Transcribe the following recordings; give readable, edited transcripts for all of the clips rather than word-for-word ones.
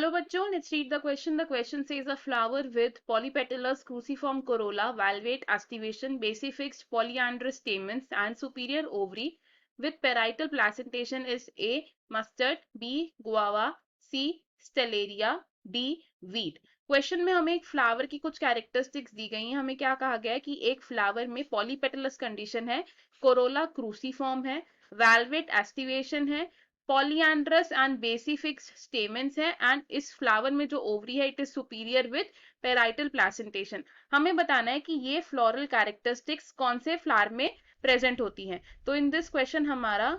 Hello bachcho, let's read the question. The question says a flower with polypetalous cruciform corolla, valvate aestivation, basifixed polyandrous stamens and superior ovary with parietal placentation is A. Mustard, B. Guava, C. Stellaria, D. Wheat. Question में हमें एक flower की कुछ characteristics दी गई हैं. हमें क्या कहा गया है कि एक फ्लावर में पॉलीपेटलस कंडीशन है, कोरोला क्रूसीफॉर्म है, वैल्वेट एस्टिवेशन है, पॉलीएंड्रस एंड बेसिफिक्स स्टेमेंस है एंड इस फ्लावर में जो ओवरी है it is superior with parietal placentation. हमें बताना है कि ये फ्लोरल कैरेक्टरिस्टिक्स कौन से फ्लावर में प्रेजेंट होती हैं. तो इन दिस क्वेश्चन हमारा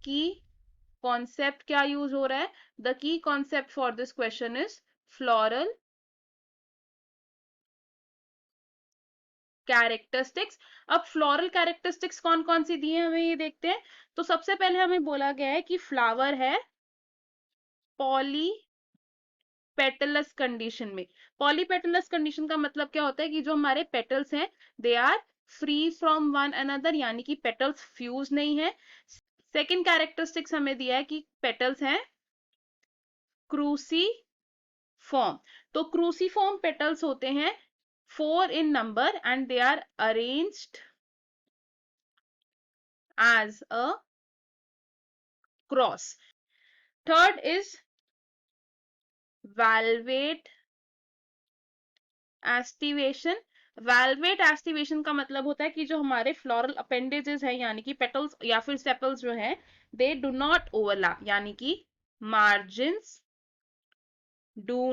की कॉन्सेप्ट क्या यूज हो रहा है. The key concept for this question is floral characteristics. अब फ्लोरल कैरेक्टरिस्टिक्स कौन कौन सी दी है हमें ये देखते हैं. तो सबसे पहले हमें बोला गया है कि फ्लावर है पॉली पेटलस कंडीशन में. पॉलीपेटलस कंडीशन का मतलब क्या होता है कि जो हमारे पेटल्स हैं they are free from one another, यानी कि पेटल्स फ्यूज नहीं है. सेकेंड कैरेक्टरिस्टिक्स हमें दिया है कि पेटल्स हैं क्रूसीफॉर्म. तो क्रूसीफॉर्म पेटल्स होते हैं 4 in number and they are arranged as a cross. Third is valvate aestivation. Valvate aestivation का मतलब होता है कि जो हमारे फ्लोरल अपेंडेजेस है यानी कि पेटल्स या फिर सेपल्स जो है दे डू नॉट ओवरलैप, यानी कि मार्जिन्स डू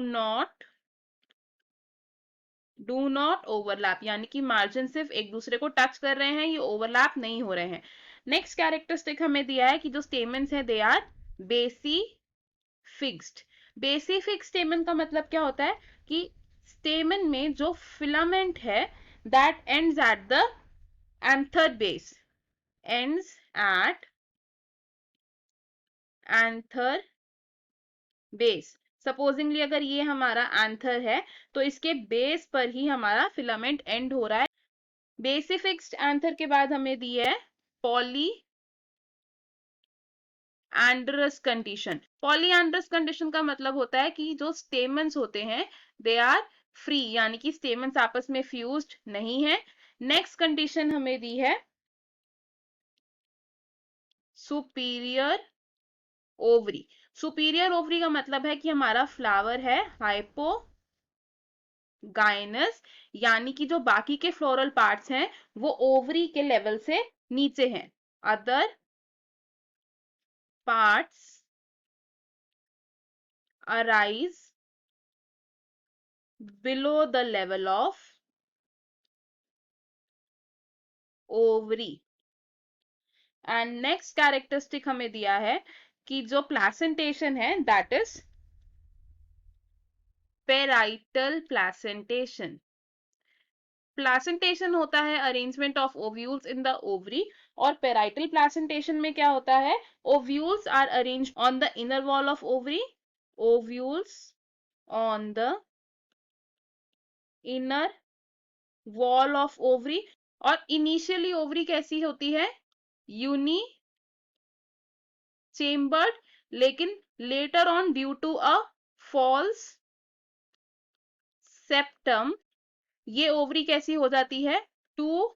नॉट ओवरलैप, यानी कि मार्जिन सिर्फ एक दूसरे को टच कर रहे हैं, ये ओवरलैप नहीं हो रहे हैं. नेक्स्ट कैरेक्टरिस्टिक हमें दिया है कि जो स्टेमेंस है दे आर बेसी फिक्स्ड. बेसी फिक्स स्टेमन का मतलब क्या होता है कि स्टेमन में जो फिलामेंट है that ends at the anther base, ends at anther base. Supposedly अगर ये हमारा एंथर है तो इसके बेस पर ही हमारा फिलामेंट एंड हो रहा है. बेसी फिक्स्ड एंथर के बाद हमें दी है पॉली एंड्रस कंडीशन. पॉलीएंड्रस कंडीशन का मतलब होता है कि जो स्टेमन्स होते हैं दे आर फ्री, यानी कि स्टेमन्स आपस में फ्यूज्ड नहीं है. नेक्स्ट कंडीशन हमें दी है सुपीरियर ओवरी. सुपीरियर ओवरी का मतलब है कि हमारा फ्लावर है हाइपोगाइनस, यानी कि जो बाकी के फ्लोरल पार्ट्स हैं वो ओवरी के लेवल से नीचे हैं. Other parts arise below the level of ovary. And next characteristic हमें दिया है कि जो प्लेसेंटेशन है that is parietal placentation. Placentation होता है arrangement of ovules in the ovary और पेराइटल प्लेसेंटेशन में क्या होता है ovules are arranged on the inner wall of ovary. Ovules on the inner wall of ovary. और इनिशियली ओवरी कैसी होती है यूनी चेम्बर्ड, लेकिन later on due to a false septum ये ओवरी कैसी हो जाती है टू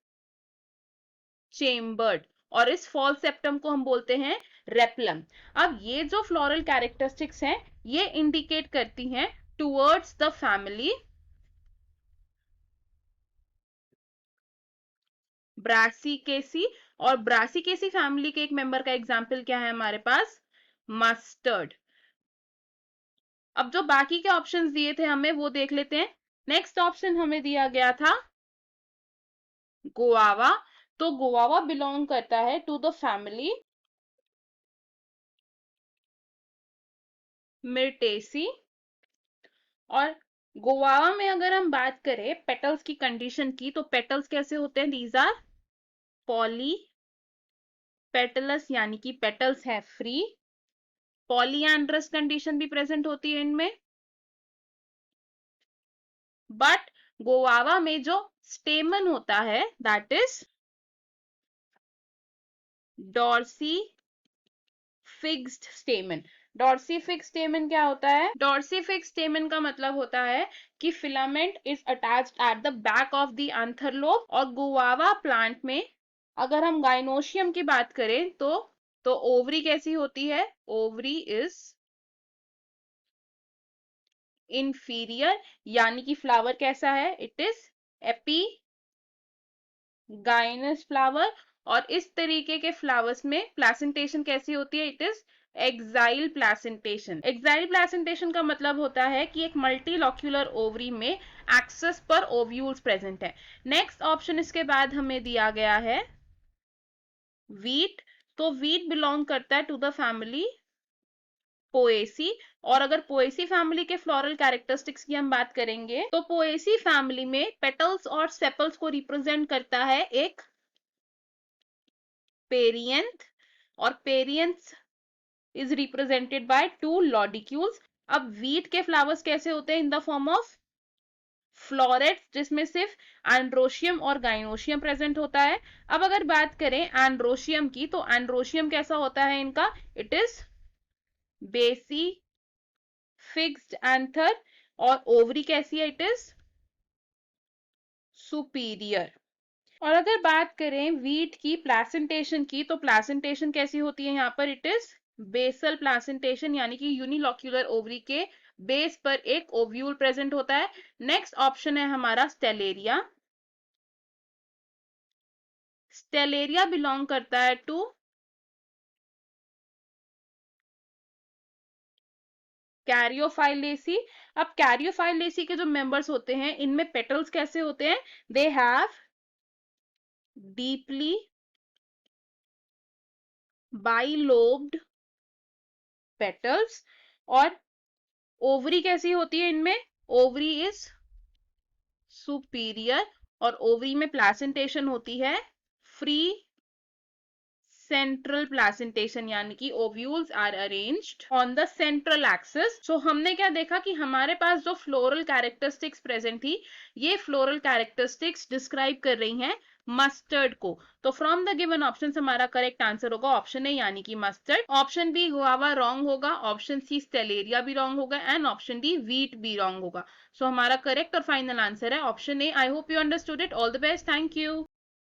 चेम्बर्ड, और इस फॉल्स सेप्टम को हम बोलते हैं रेपलम. अब ये जो फ्लोरल कैरेक्टरिस्टिक्स हैं ये इंडिकेट करती हैं टुवर्ड्स द फैमिली ब्रासिकेसी. और ब्रासिकेसी फैमिली के एक मेंबर का एग्जाम्पल क्या है हमारे पास मस्टर्ड. अब जो बाकी के ऑप्शंस दिए थे हमें वो देख लेते हैं. नेक्स्ट ऑप्शन हमें दिया गया था गुआवा. तो गुआवा बिलोंग करता है टू द फैमिली मिर्टेसी. और गुआवा में अगर हम बात करें पेटल्स की कंडीशन की तो पेटल्स कैसे होते हैं दीज आर पॉली पेटलस, यानी कि पेटल्स है फ्री. पॉलीएंड्रस कंडीशन भी प्रेजेंट होती है इनमें. बट गुआवा में जो स्टेमन होता है that is dorsifixed stamen. Dorsifixed stamen क्या होता है? डॉर्सिफिक्स स्टेमन का मतलब होता है कि filament is attached at the back of the anther lobe. और गुआवा प्लांट में अगर हम गाइनोशियम की बात करें तो ओवरी कैसी होती है? ओवरी इज इंफीरियर, यानी कि फ्लावर कैसा है? It is epigynous flower. और इस तरीके के फ्लावर्स में प्लेसेंटेशन कैसी होती है? It is exile placentation. Exile placentation का मतलब होता है कि एक मल्टीलॉक्यूलर ओवरी में एक्सेस पर ओव्यूल्स प्रेजेंट है। नेक्स्ट ऑप्शन इसके बाद हमें दिया गया है वीट। तो वीट बिलोंग करता है टू द फैमिली पोएसी। और अगर पोएसी फैमिली के फ्लोरल कैरेक्टरिस्टिक्स की हम बात करेंगे तो पोएसी फैमिली में पेटल्स और सेपल्स को रिप्रेजेंट करता है एक पेरियंथ, और perianth is represented by two lodicules. अब वीट के फ्लावर्स कैसे होते हैं? In the form of florets, जिसमें सिर्फ एंड्रोशियम और गाइनोशियम प्रेजेंट होता है। अब अगर बात करें एंड्रोशियम की, तो एंड्रोशियम कैसा होता है इनका? इट इज बेसी फिक्स्ड एंथर। और ओवरी कैसी है? It is superior. और अगर बात करें वीट की प्लेसेंटेशन की, तो प्लेसेंटेशन कैसी होती है यहाँ पर? इट इज बेसल प्लेसेंटेशन, यानी कि यूनिलॉक्यूलर ओवरी के बेस पर एक ओव्यूल प्रेजेंट होता है। नेक्स्ट ऑप्शन है हमारा स्टेलेरिया। स्टेलेरिया बिलोंग करता है टू कैरियोफाइलेसी। अब कैरियोफाइलेसी के जो मेंबर्स होते हैं इनमें पेटल्स कैसे होते हैं? They have deeply bilobed petals. और ओवरी कैसी होती है इनमें? Ovary is superior. और ओवरी में प्लेसेंटेशन होती है फ्री सेंट्रल प्लेसेंटेशन, यानी कि ovules are arranged on the central axis. So हमने क्या देखा कि हमारे पास जो फ्लोरल कैरेक्टरिस्टिक्स प्रेजेंट थी, ये फ्लोरल कैरेक्टरिस्टिक्स डिस्क्राइब कर रही हैं मस्टर्ड को। तो फ्रॉम द गिवन ऑप्शन हमारा करेक्ट आंसर होगा ऑप्शन ए, यानी कि mustard. Option B guava wrong होगा, ऑप्शन सी स्टेलेरिया भी रॉन्ग होगा, एंड ऑप्शन डी वीट भी रॉन्ग होगा। सो हमारा करेक्ट और फाइनल आंसर है option A. I hope you understood it. All the best, thank you.